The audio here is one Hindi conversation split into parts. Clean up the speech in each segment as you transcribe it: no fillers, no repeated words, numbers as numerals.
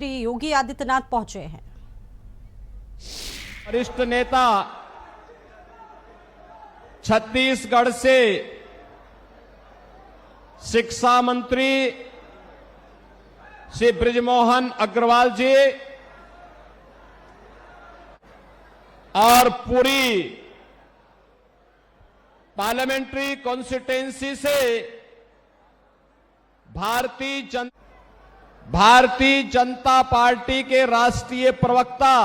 योगी आदित्यनाथ पहुंचे हैं। वरिष्ठ नेता छत्तीसगढ़ से शिक्षा मंत्री श्री बृजमोहन अग्रवाल जी और पूरी पार्लियामेंट्री कॉन्स्टिट्यूएंसी से भारतीय जनता पार्टी के राष्ट्रीय प्रवक्ता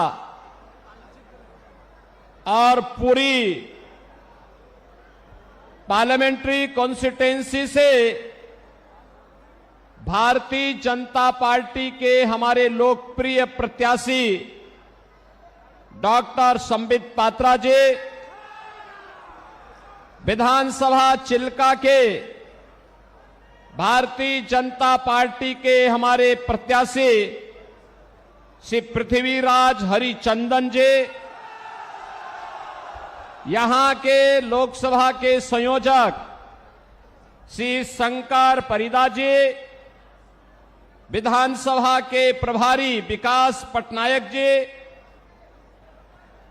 और पूरी पार्लियामेंट्री कॉन्स्टिट्यूएंसी से भारतीय जनता पार्टी के हमारे लोकप्रिय प्रत्याशी डॉक्टर संबित पात्रा जी, विधानसभा चिल्का के भारतीय जनता पार्टी के हमारे प्रत्याशी श्री पृथ्वीराज हरिचंदन जी, यहां के लोकसभा के संयोजक श्री शंकर परिदा जी, विधानसभा के प्रभारी विकास पटनायक जी,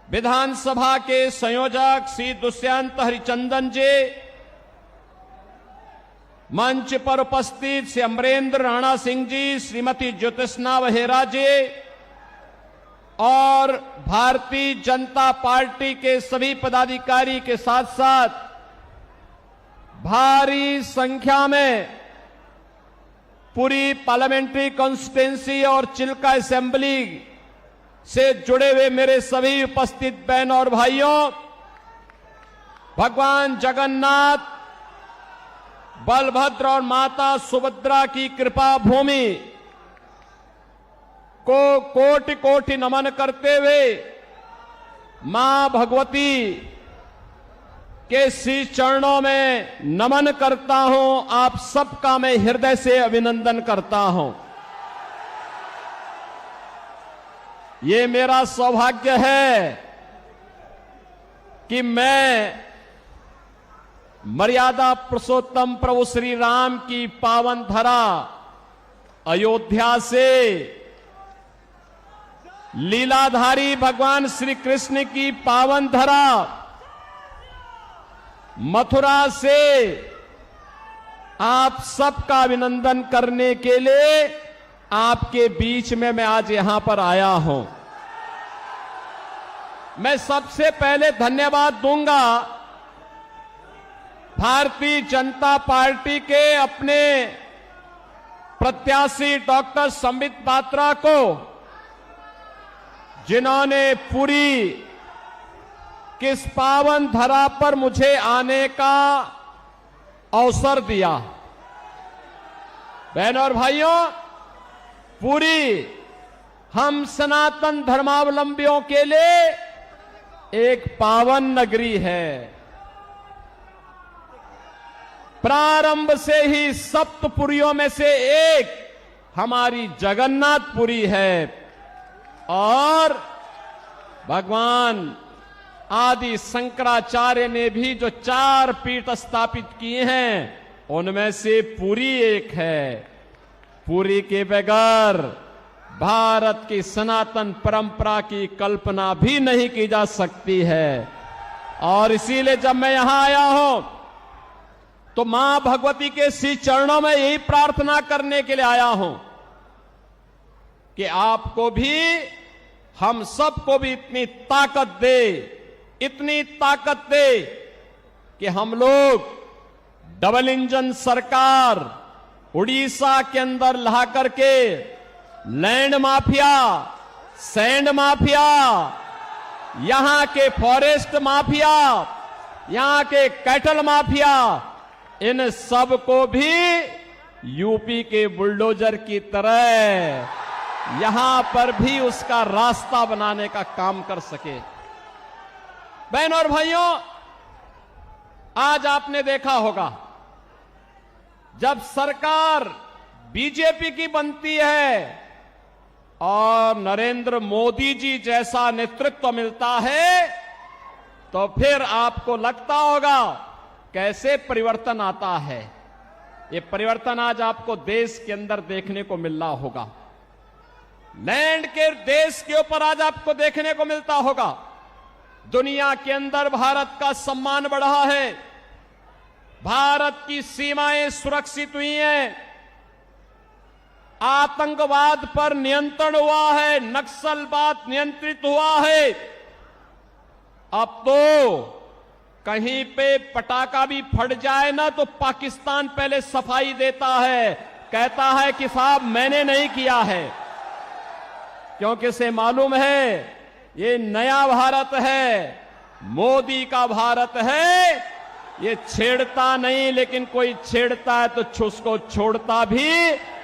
विधानसभा के संयोजक श्री दुष्यंत हरिचंदन जी, मंच पर उपस्थित श्री अमरेंद्र राणा सिंह जी, श्रीमती ज्योतिष्ना वहेरा जी और भारतीय जनता पार्टी के सभी पदाधिकारी के साथ साथ भारी संख्या में पूरी पार्लियामेंट्री कॉन्स्टिट्यूएंसी और चिल्का असेंबली से जुड़े हुए मेरे सभी उपस्थित बहन और भाइयों, भगवान जगन्नाथ, बलभद्र और माता सुभद्रा की कृपा भूमि को कोटि कोटि नमन करते हुए मां भगवती के श्री चरणों में नमन करता हूं। आप सबका मैं हृदय से अभिनंदन करता हूं। ये मेरा सौभाग्य है कि मैं मर्यादा पुरुषोत्तम प्रभु श्री राम की पावन धरा अयोध्या से लीलाधारी भगवान श्री कृष्ण की पावन धरा मथुरा से आप सबका अभिनंदन करने के लिए आपके बीच में मैं आज यहां पर आया हूं। मैं सबसे पहले धन्यवाद दूंगा भारतीय जनता पार्टी के अपने प्रत्याशी डॉक्टर संबित पात्रा को, जिन्होंने पूरी किस पावन धरा पर मुझे आने का अवसर दिया। बहनों और भाइयों, पूरी हम सनातन धर्मावलंबियों के लिए एक पावन नगरी है। प्रारंभ से ही सप्तपुरियों में से एक हमारी जगन्नाथपुरी है और भगवान आदि शंकराचार्य ने भी जो 4 पीठ स्थापित किए हैं उनमें से पुरी एक है। पुरी के बगैर भारत की सनातन परंपरा की कल्पना भी नहीं की जा सकती है। और इसीलिए जब मैं यहां आया हूं तो मां भगवती के श्री चरणों में यही प्रार्थना करने के लिए आया हूं कि आपको भी, हम सबको भी इतनी ताकत दे कि हम लोग डबल इंजन सरकार उड़ीसा के अंदर ला करके लैंड माफिया, सैंड माफिया, यहां के फॉरेस्ट माफिया, यहां के कैटल माफिया, इन सब को भी यूपी के बुलडोजर की तरह यहां पर भी उसका रास्ता बनाने का काम कर सके। बहनों और भाइयों, आज आपने देखा होगा जब सरकार बीजेपी की बनती है और नरेंद्र मोदी जी जैसा नेतृत्व मिलता है तो फिर आपको लगता होगा कैसे परिवर्तन आता है। ये परिवर्तन आज आपको देश के अंदर देखने को मिल रहा होगा। लैंड के देश के ऊपर आज आपको देखने को मिलता होगा, दुनिया के अंदर भारत का सम्मान बढ़ा है, भारत की सीमाएं सुरक्षित हुई हैं, आतंकवाद पर नियंत्रण हुआ है, नक्सलवाद नियंत्रित हुआ है। अब तो कहीं पे पटाखा भी फट जाए ना तो पाकिस्तान पहले सफाई देता है, कहता है कि साहब मैंने नहीं किया है, क्योंकि इसे मालूम है ये नया भारत है, मोदी का भारत है, ये छेड़ता नहीं, लेकिन कोई छेड़ता है तो उसको छोड़ता भी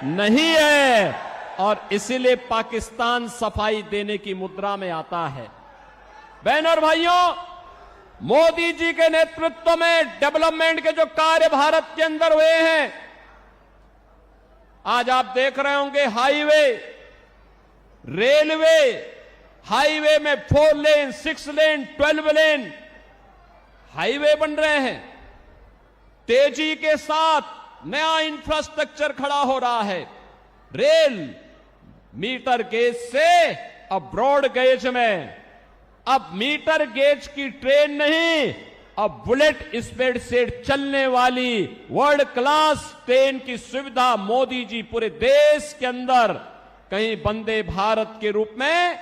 नहीं है, और इसीलिए पाकिस्तान सफाई देने की मुद्रा में आता है। बहनों और भाइयों, मोदी जी के नेतृत्व में डेवलपमेंट के जो कार्य भारत के अंदर हुए हैं, आज आप देख रहे होंगे हाईवे, रेलवे, हाईवे में 4 लेन, 6 लेन, 12 लेन हाईवे बन रहे हैं, तेजी के साथ नया इंफ्रास्ट्रक्चर खड़ा हो रहा है। रेल मीटर गेज से अब ब्रॉड गेज में, अब मीटर गेज की ट्रेन नहीं, अब बुलेट स्पीड से चलने वाली वर्ल्ड क्लास ट्रेन की सुविधा मोदी जी पूरे देश के अंदर, कहीं वंदे भारत के रूप में,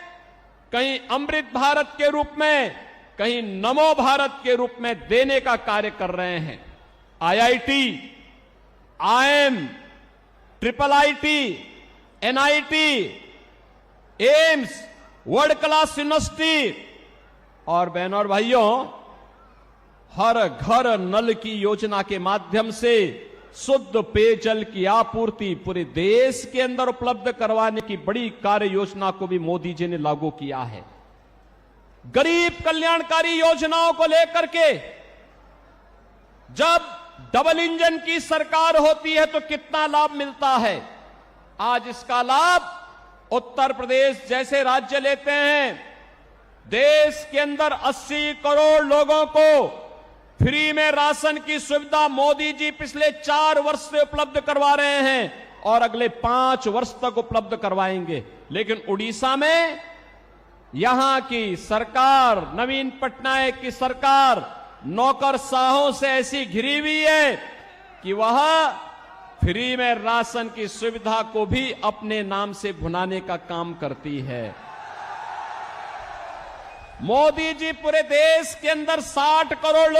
कहीं अमृत भारत के रूप में, कहीं नमो भारत के रूप में देने का कार्य कर रहे हैं। IIT, IIM, triple IT, NIT, AIIMS, world class university, और बहनों और भाइयों, हर घर नल की योजना के माध्यम से शुद्ध पेयजल की आपूर्ति पूरे देश के अंदर उपलब्ध करवाने की बड़ी कार्य योजना को भी मोदी जी ने लागू किया है। गरीब कल्याणकारी योजनाओं को लेकर के जब डबल इंजन की सरकार होती है तो कितना लाभ मिलता है, आज इसका लाभ उत्तर प्रदेश जैसे राज्य लेते हैं। देश के अंदर 80 करोड़ लोगों को फ्री में राशन की सुविधा मोदी जी पिछले 4 वर्ष से उपलब्ध करवा रहे हैं और अगले 5 वर्ष तक उपलब्ध करवाएंगे। लेकिन उड़ीसा में यहां की सरकार, नवीन पटनायक की सरकार, नौकरशाहों से ऐसी घिरी हुई है कि वह फ्री में राशन की सुविधा को भी अपने नाम से भुनाने का काम करती है। मोदी जी पूरे देश के अंदर 60 करोड़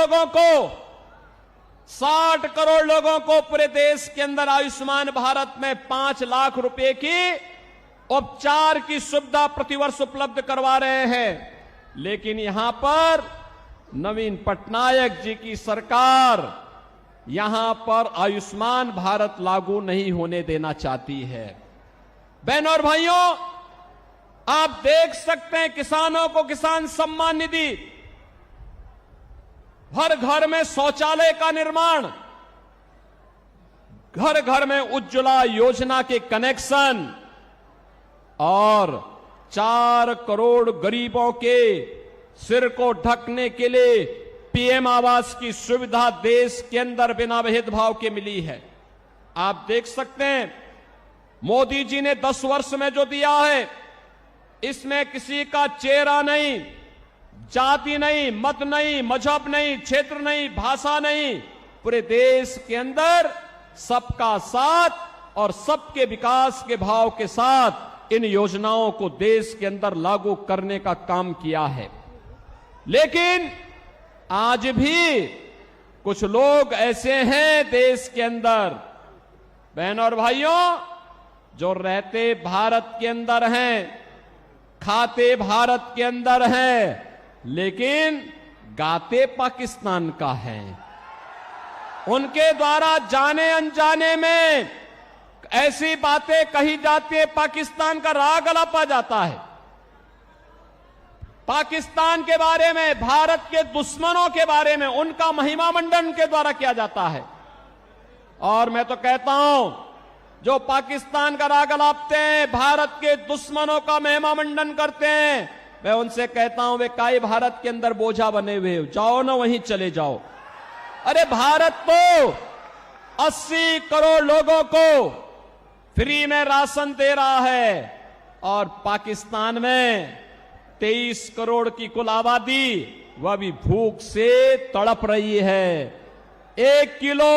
लोगों को पूरे देश के अंदर आयुष्मान भारत में 5 लाख रुपए की उपचार की सुविधा प्रतिवर्ष उपलब्ध करवा रहे हैं। लेकिन यहां पर नवीन पटनायक जी की सरकार यहां पर आयुष्मान भारत लागू नहीं होने देना चाहती है। बहनों और भाइयों, आप देख सकते हैं किसानों को किसान सम्मान निधि, हर घर में शौचालय का निर्माण, घर घर में उज्ज्वला योजना के कनेक्शन और 4 करोड़ गरीबों के सिर को ढकने के लिए पीएम आवास की सुविधा देश के अंदर बिना भेदभाव के मिली है। आप देख सकते हैं मोदी जी ने 10 वर्ष में जो दिया है, इसमें किसी का चेहरा नहीं, जाति नहीं, मत नहीं, मजहब नहीं, क्षेत्र नहीं, भाषा नहीं, पूरे देश के अंदर सबका साथ और सबके विकास के भाव के साथ इन योजनाओं को देश के अंदर लागू करने का काम किया है। लेकिन आज भी कुछ लोग ऐसे हैं देश के अंदर, बहनों और भाइयों, जो रहते भारत के अंदर हैं, खाते भारत के अंदर हैं, लेकिन गाते पाकिस्तान का है। उनके द्वारा जाने अनजाने में ऐसी बातें कही जाती है, पाकिस्तान का राग अलापा जाता है। पाकिस्तान के बारे में, भारत के दुश्मनों के बारे में उनका महिमा मंडन के द्वारा किया जाता है। और मैं तो कहता हूं, जो पाकिस्तान का राग अलापते हैं, भारत के दुश्मनों का महिमा मंडन करते हैं, मैं उनसे कहता हूं, वे काई भारत के अंदर बोझा बने हुए हो, जाओ ना वहीं चले जाओ। अरे भारत तो 80 करोड़ लोगों को फ्री में राशन दे रहा है, और पाकिस्तान में 23 करोड़ की कुल आबादी वह भी भूख से तड़प रही है। 1 किलो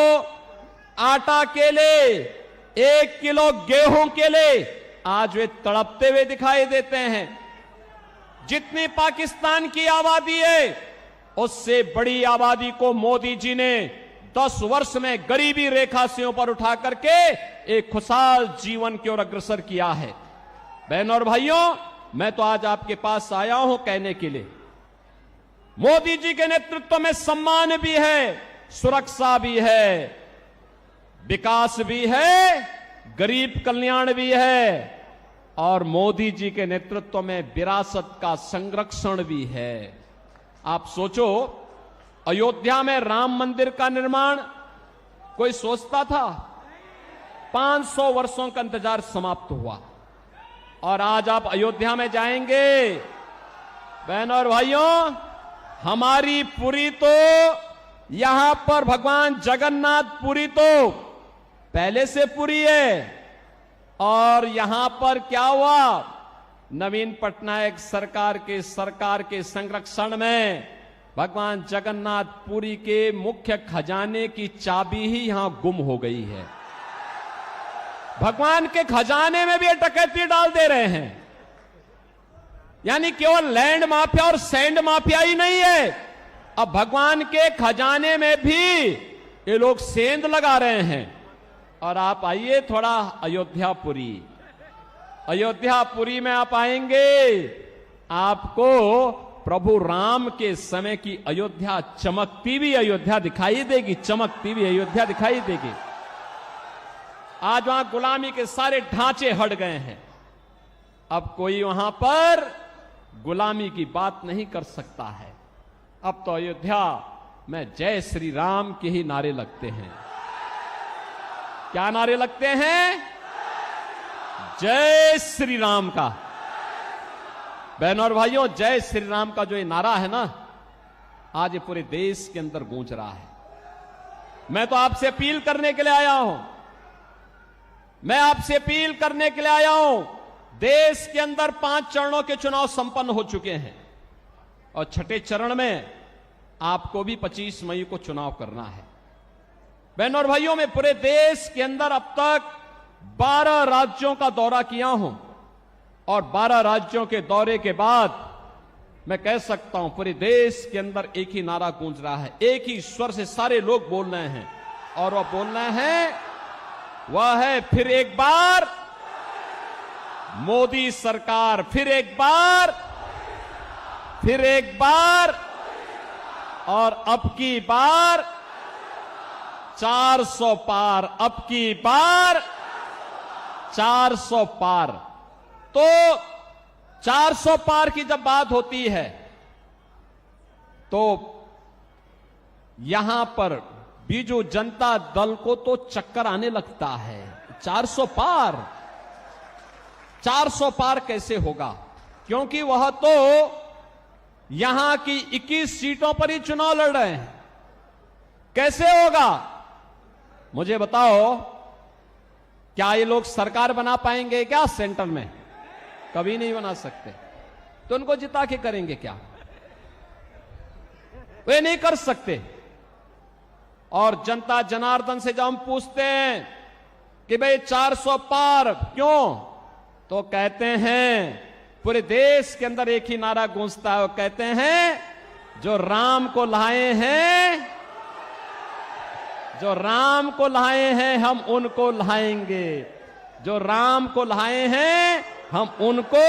आटा के लिए, 1 किलो गेहूं के लिए आज वे तड़पते हुए दिखाई देते हैं। जितनी पाकिस्तान की आबादी है उससे बड़ी आबादी को मोदी जी ने 10 वर्ष में गरीबी रेखा से ऊपर उठा करके एक खुशहाल जीवन की ओर अग्रसर किया है। बहनों और भाइयों, मैं तो आज आपके पास आया हूं कहने के लिए, मोदी जी के नेतृत्व में सम्मान भी है, सुरक्षा भी है, विकास भी है, गरीब कल्याण भी है और मोदी जी के नेतृत्व में विरासत का संरक्षण भी है। आप सोचो, अयोध्या में राम मंदिर का निर्माण कोई सोचता था? 500 वर्षों का इंतजार समाप्त हुआ और आज आप अयोध्या में जाएंगे, बहनों और भाइयों, हमारी पुरी तो यहां पर भगवान जगन्नाथ पुरी तो पहले से पुरी है और यहां पर क्या हुआ, नवीन पटनायक सरकार के संरक्षण में भगवान जगन्नाथ पुरी के मुख्य खजाने की चाबी ही यहां गुम हो गई है। भगवान के खजाने में भी ये डकैती डाल दे रहे हैं। यानी केवल लैंड माफिया और सैंड माफिया ही नहीं है, अब भगवान के खजाने में भी ये लोग सेंध लगा रहे हैं। और आप आइए थोड़ा अयोध्यापुरी में आप आएंगे, आपको प्रभु राम के समय की अयोध्या, चमकती हुई अयोध्या दिखाई देगी, चमकती हुई अयोध्या दिखाई देगी। आज वहां गुलामी के सारे ढांचे हट गए हैं, अब कोई वहां पर गुलामी की बात नहीं कर सकता है। अब तो अयोध्या में जय श्री राम के ही नारे लगते हैं। क्या नारे लगते हैं? जय श्री राम का। बहनों और भाइयों, जय श्री राम का जो ये नारा है ना, आज ये पूरे देश के अंदर गूंज रहा है। मैं तो आपसे अपील करने के लिए आया हूं, मैं आपसे अपील करने के लिए आया हूं। देश के अंदर 5 चरणों के चुनाव संपन्न हो चुके हैं और छठे चरण में आपको भी 25 मई को चुनाव करना है। बहनों और भाइयों, मैं पूरे देश के अंदर अब तक 12 राज्यों का दौरा किया हूं और 12 राज्यों के दौरे के बाद मैं कह सकता हूं पूरे देश के अंदर एक ही नारा गूंज रहा है, एक ही स्वर से सारे लोग बोल रहे हैं और वह बोलना है, वह है फिर एक बार मोदी सरकार, फिर एक बार और अब की बार 400 पार, अब की बार 400 पार। तो 400 पार की जब बात होती है तो यहां पर बीजू जनता दल को तो चक्कर आने लगता है। 400 पार कैसे होगा? क्योंकि वह तो यहां की 21 सीटों पर ही चुनाव लड़ रहे हैं। कैसे होगा मुझे बताओ? क्या ये लोग सरकार बना पाएंगे क्या सेंटर में? कभी नहीं बना सकते। तो उनको जिता के करेंगे क्या? वे नहीं कर सकते। और जनता जनार्दन से जब हम पूछते हैं कि भाई 400 पार क्यों, तो कहते हैं, पूरे देश के अंदर एक ही नारा गूंजता है, वो कहते हैं जो राम को लाए हैं, जो राम को लाए हैं हम उनको लाएंगे, जो राम को लाए हैं हम उनको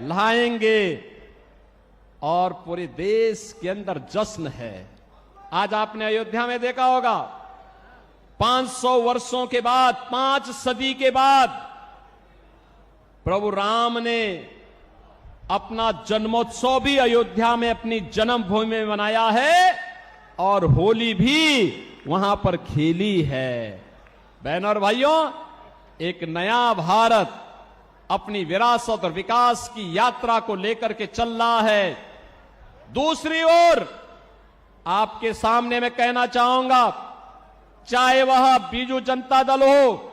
लाएंगे। और पूरे देश के अंदर जश्न है। आज आपने अयोध्या में देखा होगा, 500 वर्षों के बाद, 5 सदी के बाद प्रभु राम ने अपना जन्मोत्सव भी अयोध्या में अपनी जन्मभूमि में मनाया है और होली भी वहां पर खेली है। बहनों और भाइयों, एक नया भारत अपनी विरासत और विकास की यात्रा को लेकर के चल रहा है। दूसरी ओर आपके सामने मैं कहना चाहूंगा, चाहे वह बीजू जनता दल हो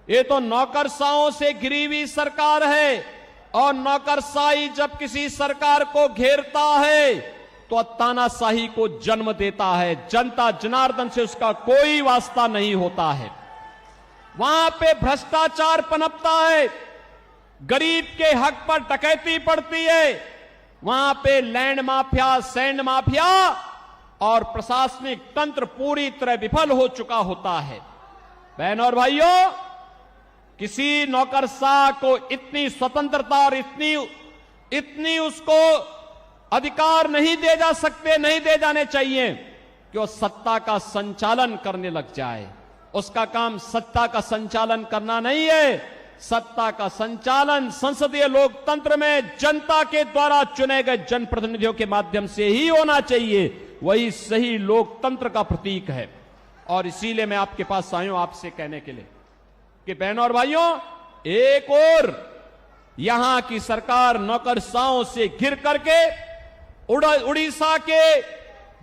ये तो नौकरशाहों से घिरी हुई सरकार है और नौकरशाही जब किसी सरकार को घेरता है तो तानाशाही को जन्म देता है। जनता जनार्दन से उसका कोई वास्ता नहीं होता है। वहां पे भ्रष्टाचार पनपता है, गरीब के हक पर डकैती पड़ती है, वहां पे लैंड माफिया, सैंड माफिया और प्रशासनिक तंत्र पूरी तरह विफल हो चुका होता है। बहनों और भाइयों, किसी नौकरशाह को इतनी स्वतंत्रता और इतनी उसको अधिकार नहीं दे जाने चाहिए कि वो सत्ता का संचालन करने लग जाए। उसका काम सत्ता का संचालन करना नहीं है। सत्ता का संचालन संसदीय लोकतंत्र में जनता के द्वारा चुने गए जनप्रतिनिधियों के माध्यम से ही होना चाहिए। वही सही लोकतंत्र का प्रतीक है। और इसीलिए मैं आपके पास आया हूं आपसे कहने के लिए कि बहनों और भाइयों, एक और यहां की सरकार नौकरशाहों से घिर करके उड़ीसा के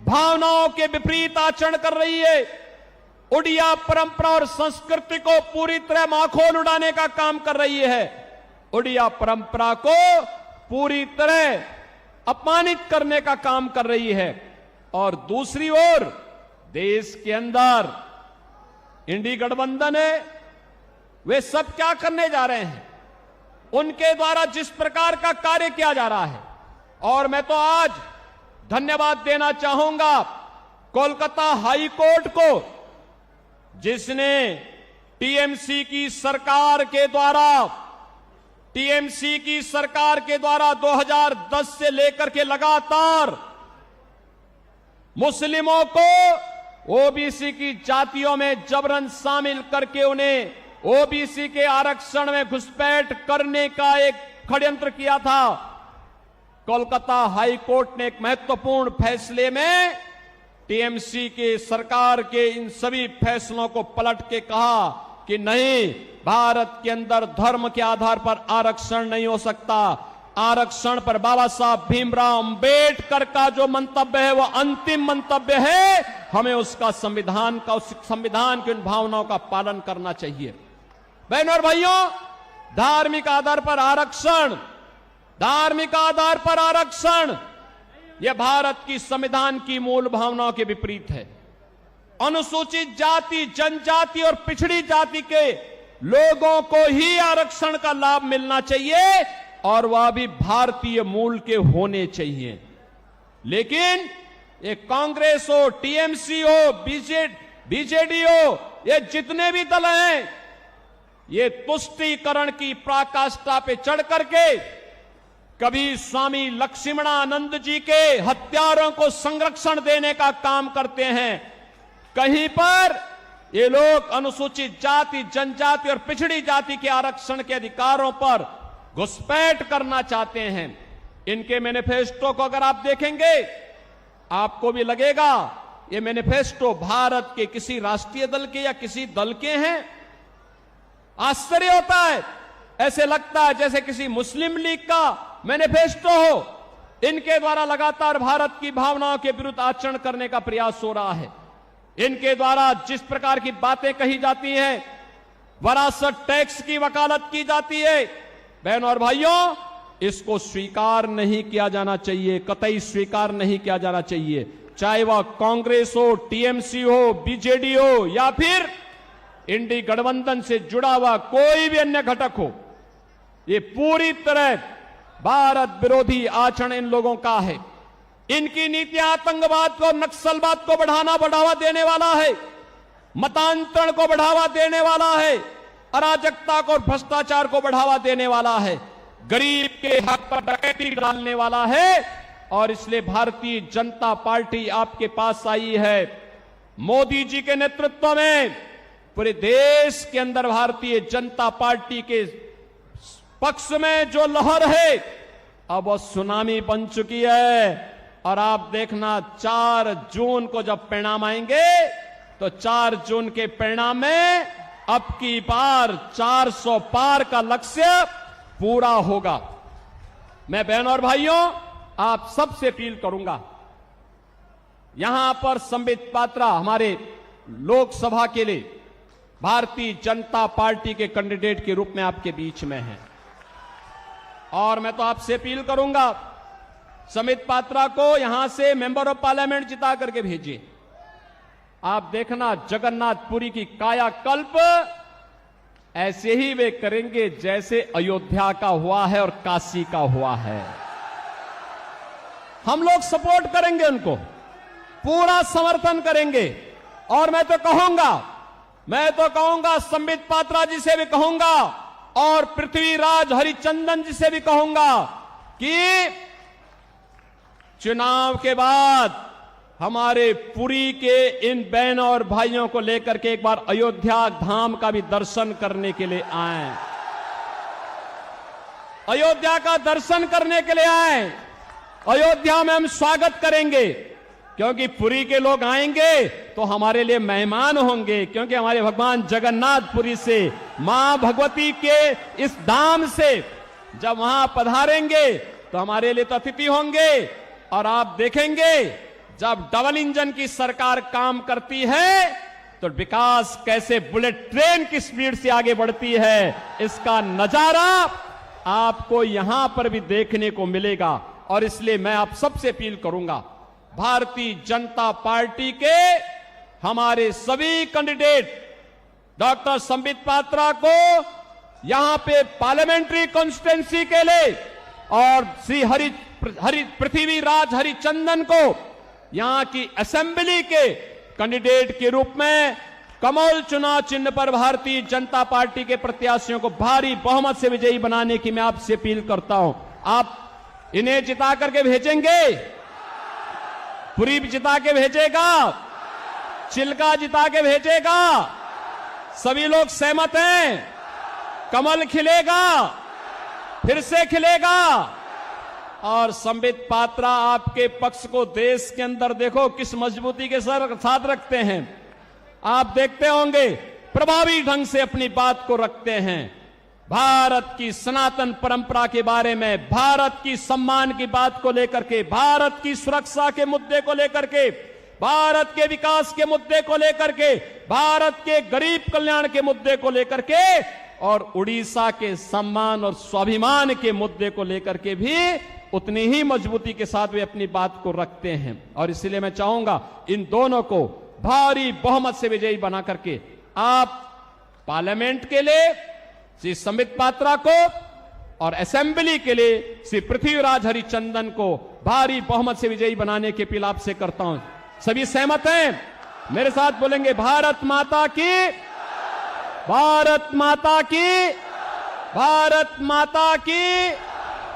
भावनाओं के विपरीत आचरण कर रही है। उड़िया परंपरा और संस्कृति को पूरी तरह माखोल उड़ाने का काम कर रही है। उड़िया परंपरा को पूरी तरह अपमानित करने का काम कर रही है। और दूसरी ओर देश के अंदर इंडी गठबंधन है, वे सब क्या करने जा रहे हैं? उनके द्वारा जिस प्रकार का कार्य किया जा रहा है, और मैं तो आज धन्यवाद देना चाहूंगा कोलकाता हाई कोर्ट को, जिसने टीएमसी की सरकार के द्वारा 2010 से लेकर के लगातार मुस्लिमों को ओबीसी की जातियों में जबरन शामिल करके उन्हें ओबीसी के आरक्षण में घुसपैठ करने का एक षड्यंत्र किया था। कोलकाता हाई कोर्ट ने एक महत्वपूर्ण फैसले में टीएमसी के सरकार के इन सभी फैसलों को पलट के कहा कि नहीं, भारत के अंदर धर्म के आधार पर आरक्षण नहीं हो सकता। आरक्षण पर बाबा साहब भीमराव अंबेडकर का जो मंतव्य है वह अंतिम मंतव्य है। हमें उसका संविधान की उन भावनाओं का पालन करना चाहिए। बहनों और भाइयों, धार्मिक आधार पर आरक्षण यह भारत की संविधान की मूल भावनाओं के विपरीत है। अनुसूचित जाति, जनजाति और पिछड़ी जाति के लोगों को ही आरक्षण का लाभ मिलना चाहिए और वह भी भारतीय मूल के होने चाहिए। लेकिन ये कांग्रेस हो, टीएमसी हो, बीजेडी हो, ये जितने भी दल हैं, ये तुष्टीकरण की पराकाष्ठा पे चढ़ करके कभी स्वामी लक्ष्मणानंद जी के हत्यारों को संरक्षण देने का काम करते हैं, कहीं पर ये लोग अनुसूचित जाति, जनजाति और पिछड़ी जाति के आरक्षण के अधिकारों पर घुसपैठ करना चाहते हैं। इनके मैनिफेस्टो को अगर आप देखेंगे आपको भी लगेगा ये मैनिफेस्टो भारत के किसी राष्ट्रीय दल के या किसी दल के हैं। आश्चर्य होता है, ऐसे लगता है जैसे किसी मुस्लिम लीग का मैनिफेस्टो हो। इनके द्वारा लगातार भारत की भावनाओं के विरुद्ध आचरण करने का प्रयास हो रहा है। इनके द्वारा जिस प्रकार की बातें कही जाती हैं, वरासत टैक्स की वकालत की जाती है, बहनों और भाइयों, इसको स्वीकार नहीं किया जाना चाहिए, कतई स्वीकार नहीं किया जाना चाहिए। चाहे वह कांग्रेस हो, टीएमसी हो, बीजेडी हो या फिर इंडी गठबंधन से जुड़ा हुआ कोई भी अन्य घटक हो, ये पूरी तरह भारत विरोधी आचरण इन लोगों का है। इनकी नीतियां आतंकवाद को, नक्सलवाद को बढ़ावा देने वाला है, मतांतरण को बढ़ावा देने वाला है, अराजकता को और भ्रष्टाचार को बढ़ावा देने वाला है, गरीब के हक पर डकैती डालने वाला है। और इसलिए भारतीय जनता पार्टी आपके पास आई है। मोदी जी के नेतृत्व में पूरे देश के अंदर भारतीय जनता पार्टी के पक्ष में जो लहर है अब वो सुनामी बन चुकी है। और आप देखना 4 जून को जब परिणाम आएंगे तो 4 जून के परिणाम में अब की बार 400 पार का लक्ष्य पूरा होगा। मैं बहनों और भाइयों आप सबसे अपील करूंगा, यहां पर संबित पात्रा हमारे लोकसभा के लिए भारतीय जनता पार्टी के कैंडिडेट के रूप में आपके बीच में हैं। और मैं तो आपसे अपील करूंगा, संबित पात्रा को यहां से मेंबर ऑफ पार्लियामेंट जिता करके भेजिए। आप देखना जगन्नाथपुरी की कायाकल्प ऐसे ही वे करेंगे जैसे अयोध्या का हुआ है और काशी का हुआ है। हम लोग सपोर्ट करेंगे, उनको पूरा समर्थन करेंगे। और मैं तो कहूंगा संबित पात्रा जी से भी कहूंगा और पृथ्वीराज हरिचंदन जी से भी कहूंगा कि चुनाव के बाद हमारे पुरी के इन बहनों और भाइयों को लेकर के एक बार अयोध्या धाम का भी दर्शन करने के लिए आए, अयोध्या का दर्शन करने के लिए आए। अयोध्या में हम स्वागत करेंगे, क्योंकि पुरी के लोग आएंगे तो हमारे लिए मेहमान होंगे, क्योंकि हमारे भगवान जगन्नाथपुरी से, मां भगवती के इस धाम से जब वहां पधारेंगे तो हमारे लिए तो अतिथि होंगे। और आप देखेंगे जब डबल इंजन की सरकार काम करती है तो विकास कैसे बुलेट ट्रेन की स्पीड से आगे बढ़ती है, इसका नजारा आपको यहां पर भी देखने को मिलेगा। और इसलिए मैं आप सबसे अपील करूंगा, भारतीय जनता पार्टी के हमारे सभी कैंडिडेट डॉक्टर संबित पात्रा को यहां पे पार्लियामेंट्री कॉन्स्टिट्यूंसी के लिए और श्री पृथ्वीराज हरिचंदन को यहां की असेंबली के कैंडिडेट के रूप में कमल चुनाव चिन्ह पर भारतीय जनता पार्टी के प्रत्याशियों को भारी बहुमत से विजयी बनाने की मैं आपसे अपील करता हूं। आप इन्हें जिता करके भेजेंगे, पुरी जिता के भेजेगा, चिल्का जिता के भेजेगा, सभी लोग सहमत हैं, कमल खिलेगा, फिर से खिलेगा। और संबित पात्रा आपके पक्ष को देश के अंदर देखो किस मजबूती के साथ रखते हैं। आप देखते होंगे प्रभावी ढंग से अपनी बात को रखते हैं। भारत की सनातन परंपरा के बारे में, भारत की सम्मान की बात को लेकर के, भारत की सुरक्षा के मुद्दे को लेकर के, भारत के विकास के मुद्दे को लेकर के, भारत के गरीब कल्याण के मुद्दे को लेकर के और उड़ीसा के सम्मान और स्वाभिमान के मुद्दे को लेकर के भी उतनी ही मजबूती के साथ वे अपनी बात को रखते हैं। और इसलिए मैं चाहूंगा इन दोनों को भारी बहुमत से विजयी बना करके आप पार्लियामेंट के लिए श्री संबित पात्रा को और असेंबली के लिए श्री पृथ्वीराज हरिचंदन को भारी बहुमत से विजयी बनाने की अपील आपसे करता हूं। सभी सहमत हैं? मेरे साथ बोलेंगे भारत माता की, भारत माता की, भारत माता की,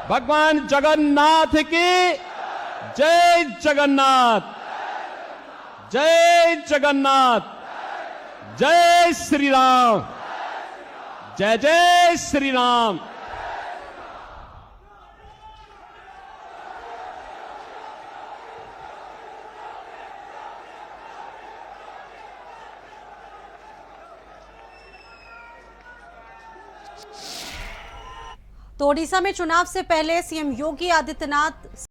भगवान जगन्नाथ की जय जगन्नाथ, जय जगन्नाथ, जय श्री राम, जय जय श्री राम। तो ओडिशा में चुनाव से पहले सीएम योगी आदित्यनाथ